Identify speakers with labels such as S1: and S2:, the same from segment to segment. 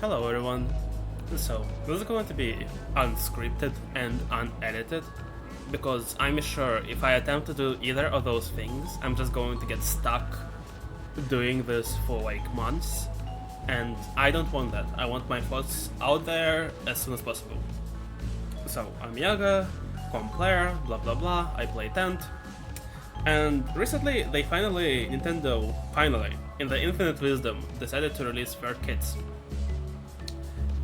S1: Hello everyone. So, this is going to be unscripted and unedited, because I'm sure if I attempt to do either of those things, I'm just going to get stuck doing this for like months, and I don't want that. I want my thoughts out there as soon as possible. So, I'm Yaga, com player, blah blah blah, I play Tent, and recently Nintendo finally, in their infinite wisdom, decided to release their kits.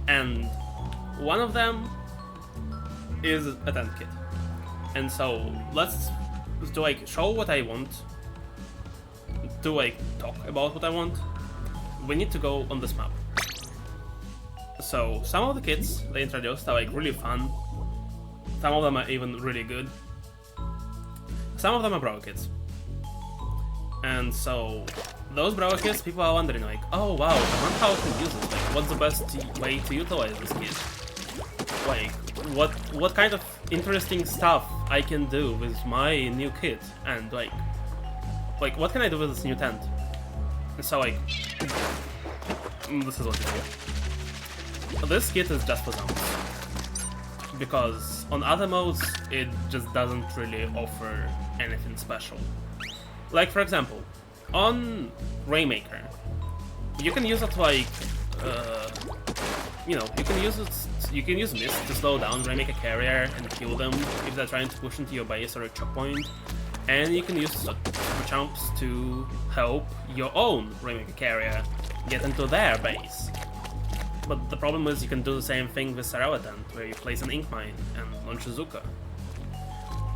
S1: And one of them is a Tent kit. And so let's show what I want, to talk about what I want. We need to go on this map. So some of the kits they introduced are really fun. Some of them are even really good. Some of them are bro kits. And so those bro kits, people are wondering oh wow, I wonder how I can use it. What's the best way to utilize this kit? What kind of interesting stuff I can do with my new kit, and what can I do with this new tent? And so this is what you do. This kit is just for zones, because on other modes it just doesn't really offer anything special. Like for example, on Rainmaker, you can use it you can use Mist to slow down Rainmaker carrier and kill them if they're trying to push into your base or a choke point, and you can use Super Chumps to help your own Rainmaker carrier get into their base. But the problem is you can do the same thing with Sarawatant, where you place an Ink Mine and launch a Zuka.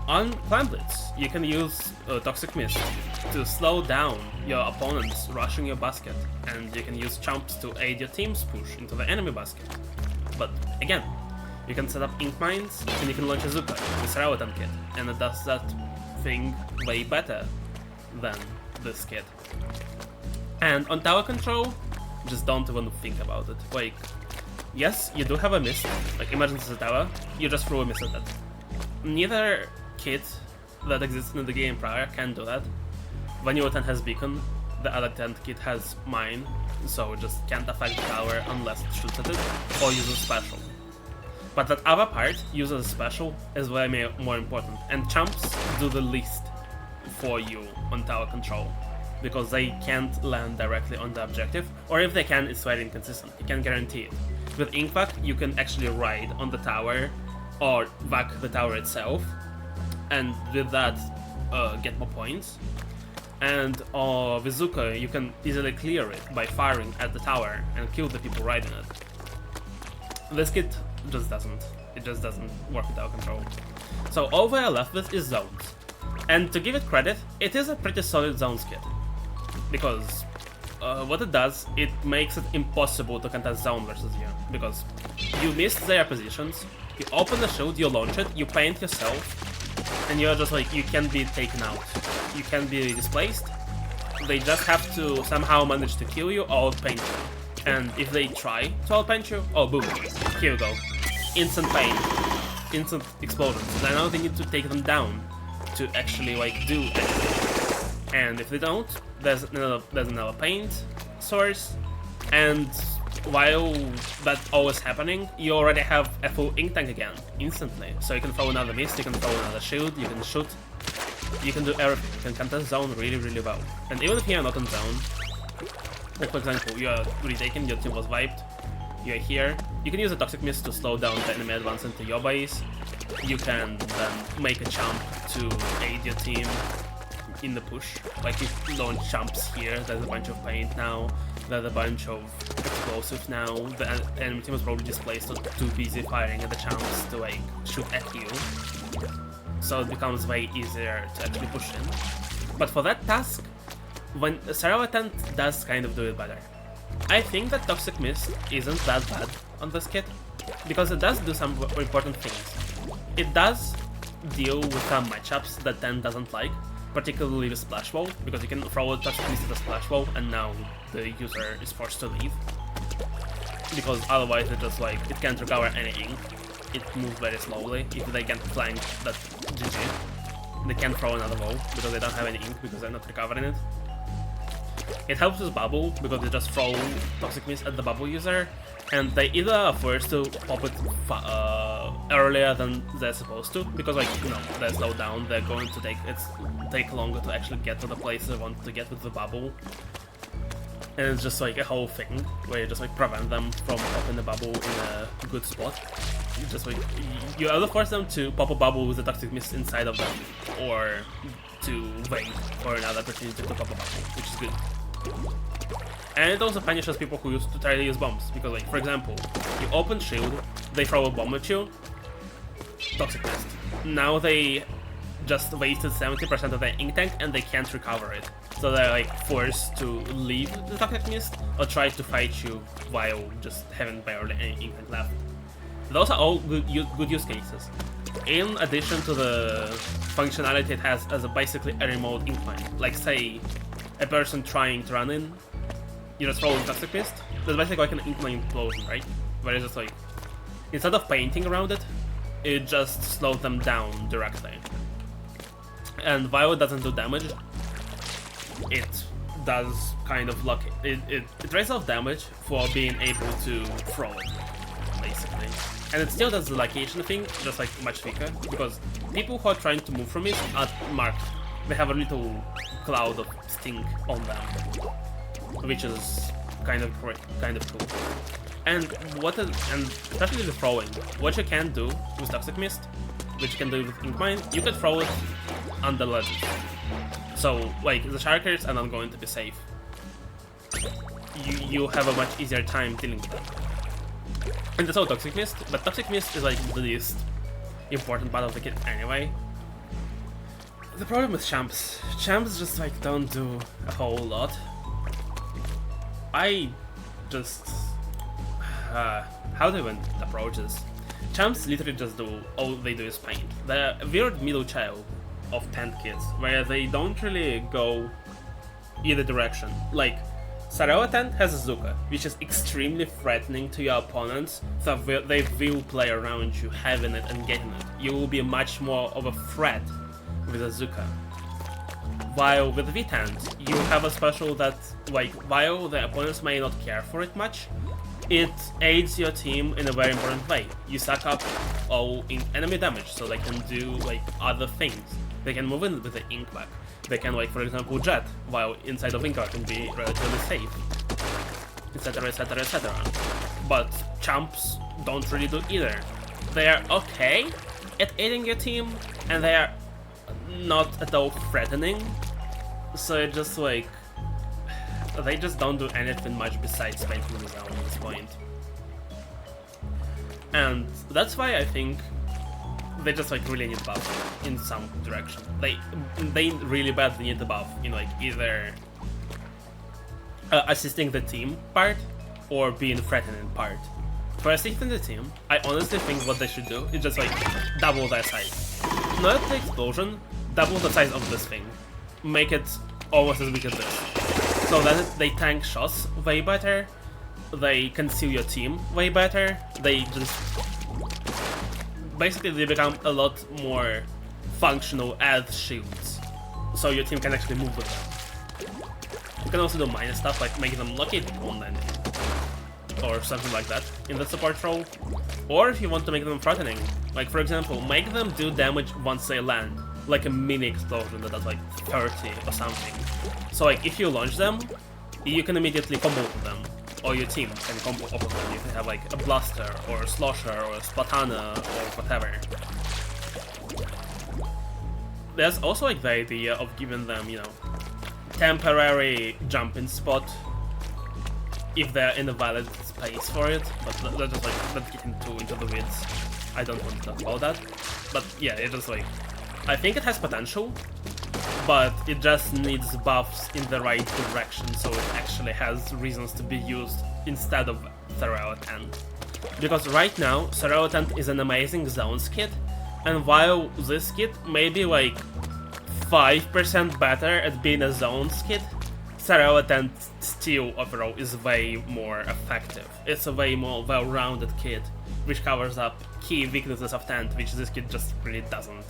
S1: On Clan Blitz, you can use Toxic Mist to slow down your opponents rushing your basket, and you can use Chumps to aid your team's push into the enemy basket. But again, you can set up Ink Mines and you can launch a Zuka with Sarawatant kit, and it does that thing way better than this kit. And on tower control, just don't even think about it. Yes, you do have a Mist, imagine this is a tower, you just throw a Mist at it. Neither kit that existed in the game prior can do that. When your tent has beacon, the other tent kit has mine, so it just can't affect the tower unless it shoots at it or uses special. But that other part, uses special, is way more important, and Chumps do the least for you on tower control, because they can't land directly on the objective, or if they can, it's very inconsistent, you can't guarantee it. With Inkvac, you can actually ride on the tower or vac the tower itself, and with that get more points. And with Zuka, you can easily clear it by firing at the tower and kill the people riding it. This kit just doesn't work with tower control. So all we are left with is zones. And to give it credit, it is a pretty solid zones kit, because what it does, it makes it impossible to contest zone versus you, because you miss their positions, you open the shield, you launch it, you paint yourself, and you're just you can be taken out. You can be displaced. They just have to somehow manage to kill you or outpaint you. And if they try to outpaint you, oh boom, here we go. Instant pain. Instant explosions. And now they need to take them down to actually do anything. And if they don't, there's another paint source, and while that's always happening, you already have a full ink tank again, instantly. So you can throw another mist, you can throw another shield, you can shoot, you can do everything. You can contest zone really, really well. And even if you're not in zone, for example, you are retaken, your team was wiped, you're here, you can use a Toxic Mist to slow down the enemy advance into your base. You can then make a jump to aid your team in the push. If you launch jumps here, there's a bunch of paint now, there's a bunch of explosive now, the enemy team is probably displaced or too busy firing at the jumps to shoot at you. So it becomes way easier to actually push in. But for that task, when Sarawatant does kind of do it better. I think that Toxic Mist isn't that bad on this kit, because it does do some important things. It does deal with some matchups that Tent doesn't like, particularly with Splash Wall, because you can throw a Toxic Mist at the Splash Wall and now the user is forced to leave. Because otherwise it just it can't recover any ink. It moves very slowly. If they can't flank, that's GG. They can't throw another wall because they don't have any ink because they're not recovering it. It helps with bubble because they just throw toxic mist at the bubble user, and they either are forced to pop it earlier than they're supposed to, because like, you know, they're slowed down, they're going to take longer to actually get to the place they want to get with the bubble. And it's just like a whole thing where you just like prevent them from popping the bubble in a good spot. You just like, you either force them to pop a bubble with the toxic mist inside of them, or to wait for another opportunity to pop a bubble, which is good. And it also punishes people who used to try to use bombs, because like, for example, you open shield, they throw a bomb at you, toxic mist. Now they just wasted 70% of their ink tank and they can't recover it. So they're like forced to leave the toxic mist or try to fight you while just having barely any ink tank left. Those are all good use cases. In addition to the functionality it has as basically a remote incline. Like say, a person trying to run in, you just throw a toxic mist. That's basically like an incline implosion, right? Where it's just like, instead of painting around it, it just slows them down directly. And while it doesn't do damage, it does kind of luck. It raises off damage for being able to throw it, basically. And it still does the location thing, just like much weaker, because people who are trying to move from it are marked. They have a little cloud of stink on them, which is kind of cool. And especially the throwing, what you can do with Toxic Mist, which you can do with Ink Mine, you can throw it under ledges. So like the Sharkers are not going to be safe. You have a much easier time dealing with them. And that's all Toxic Mist, but Toxic Mist is like the least important part of the kit anyway. The problem with champs just like don't do a whole lot. I just how do I even approach this? Champs literally just do all they do is paint. They're a weird middle child of tent kits where they don't really go either direction. Like Sarella Tent has a Zuka, which is extremely threatening to your opponents, so they will play around you having it and getting it. You will be much more of a threat with a Zuka. While with V-Tent, you have a special that, like, while the opponents may not care for it much, it aids your team in a very important way. You suck up all enemy damage, so they can do, like, other things. They can move in with the Ink back. They can, like, for example, jet, while inside of Ink can be relatively safe, etc, etc, etc. But champs don't really do either. They are okay at aiding your team, and they are not at all threatening, so it just like they just don't do anything much besides painting the zone at this point. And that's why I think they just like really need buff in some direction. They really badly need the buff in like either assisting the team part or being threatening part. For assisting the team, I honestly think what they should do is just like double their size. Not the explosion, double the size of this thing. Make it almost as big as this. So that they tank shots way better, they conceal your team way better, they just... Basically they become a lot more functional as shields. So your team can actually move with them. You can also do minor stuff like making them lucky on landing, or something like that in the support role. Or if you want to make them threatening, like for example, make them do damage once they land, like a mini explosion that does like 30 or something. So like if you launch them, you can immediately combo with them, or your team can combo off of them. You can have like a blaster or a slosher or a splatana or whatever. There's also like the idea of giving them, you know, temporary jumping spot if they're in a valid space for it, but that's just like, that's getting too into the weeds. I don't want to talk about that. But yeah, it's just like, I think it has potential, but it just needs buffs in the right direction so it actually has reasons to be used instead of Sarella Tent. Because right now, Sarella Tent is an amazing zones kit, and while this kit may be like 5% better at being a zones kit, Sarella Tent still overall is way more effective. It's a way more well-rounded kit, which covers up key weaknesses of Tent, which this kit just really doesn't.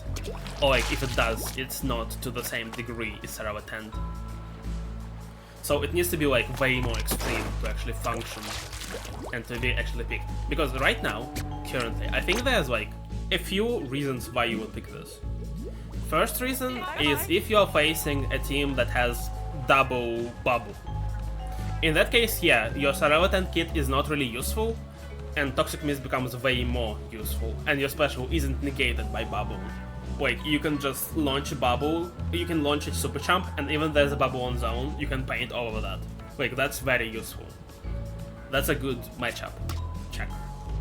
S1: Or like, if it does, it's not to the same degree as Sarella Tent. So it needs to be like way more extreme to actually function and to be actually picked. Because right now, currently, I think there's like a few reasons why you would pick this. First reason is if you're facing a team that has double bubble. In that case, yeah, your Sarawatent kit is not really useful, and Toxic Mist becomes way more useful, and your special isn't negated by bubble. Like, you can just launch a bubble, you can launch a super champ, and even there's a bubble on zone, you can paint all over that. Like, that's very useful. That's a good matchup. Check.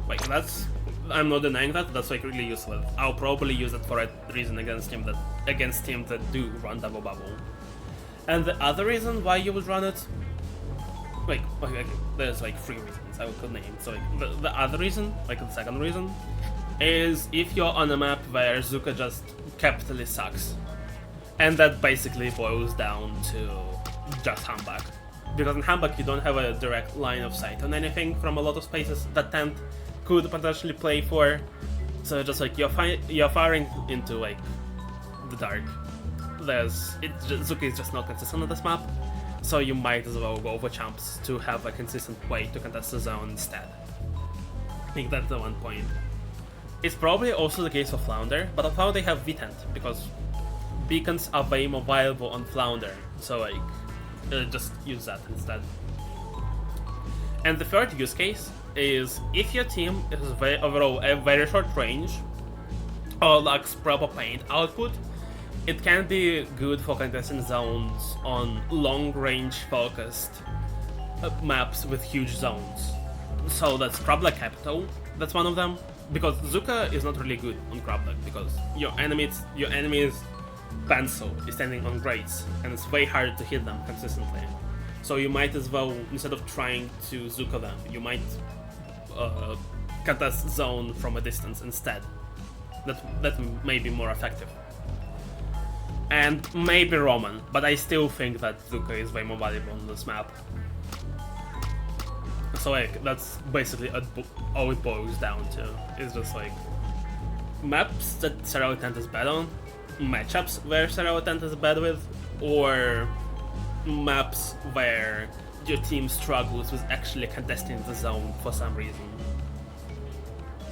S1: Like, that's... I'm not denying that, that's like really useful. I'll probably use it for a reason against teams that do run double bubble. And the other reason why you would run it, like there's like 3 reasons I could name. So like, the other reason, like the second reason, is if you're on a map where Zuka just capitally sucks. And that basically boils down to just Humbug. Because in Humbug you don't have a direct line of sight on anything from a lot of spaces that Tent could potentially play for. So just like you're firing into like the dark. Zuka is just not consistent on this map, so you might as well go for champs to have a consistent way to contest the zone instead. I think that's the one point. It's probably also the case for Flounder, but on Flounder they have V-Tent, because beacons are way more viable on Flounder, so like, just use that instead. And the third use case is if your team is overall a very short range, or lacks proper paint output, it can be good for contesting zones on long-range focused maps with huge zones. So that's Crablag Capital, that's one of them, because Zuka is not really good on Crablag, because your enemy's pencil is standing on grates, and it's way harder to hit them consistently. So you might as well, instead of trying to Zuka them, you might contest zone from a distance instead. That may be more effective. And maybe Roman, but I still think that Zuka is way more valuable on this map. So like, that's basically all it boils down to. It's just like, maps that Sarawatent is bad on, matchups where Sarawatent is bad with, or maps where your team struggles with actually contesting the zone for some reason.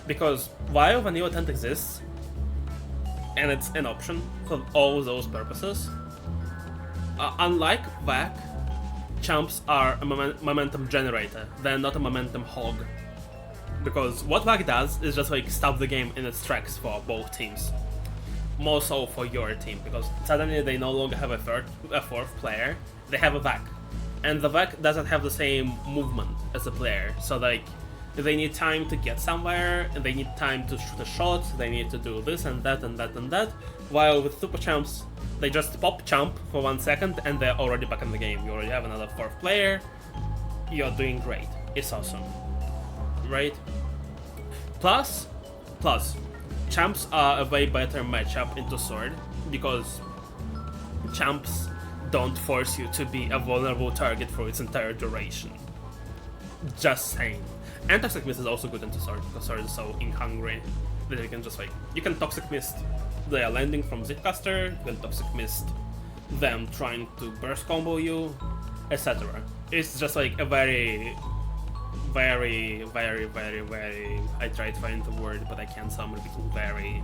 S1: Because while Vanilla Tent exists, and it's an option for all those purposes, unlike VAC, champs are a momentum generator, they're not a momentum hog. Because what VAC does is just like stop the game in its tracks for both teams. More so for your team, because suddenly they no longer have a fourth player, they have a VAC. And the VAC doesn't have the same movement as the player, so like, they need time to get somewhere, and they need time to shoot a shot, they need to do this and that and that and that, while with super champs, they just pop champ for 1 second and they're already back in the game. You already have another fourth player, you're doing great, it's awesome, right? Plus, champs are a way better matchup into Sword, because champs don't force you to be a vulnerable target for its entire duration. Just saying. And Toxic Mist is also good into Sword, because Sword is so ink-hungry that you can just like, you can Toxic Mist they are landing from Zipcaster, you can Toxic Mist them trying to burst combo you, etc. It's just like a very, I tried to find the word but I can't, so I'm repeating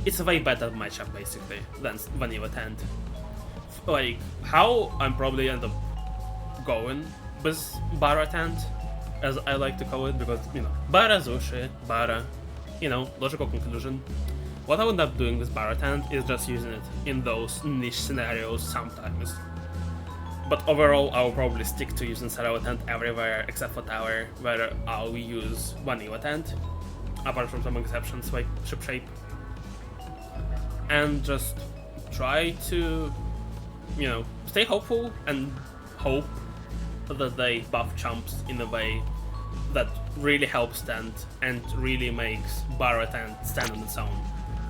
S1: it's a way better matchup basically than Vanilla Tent. Like, how I'm probably end up going with Bara Tent, as I like to call it, because, you know, Bara Zushi, Bara, you know, logical conclusion. What I would end up doing with Bara Tent is just using it in those niche scenarios sometimes. But overall, I'll probably stick to using Sarawatent everywhere except for Tower, where I'll use Vanilla Tent, apart from some exceptions like Ship Shape. And just try to, you know, stay hopeful and hope that they buff champs in a way that really helps Tent and really makes Bara Tent stand on its own.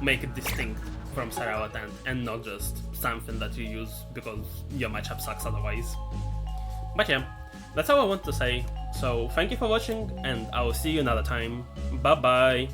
S1: Make it distinct from Sarawatent and not just something that you use because your matchup sucks otherwise. But yeah, that's all I want to say. So thank you for watching and I will see you another time. Bye bye!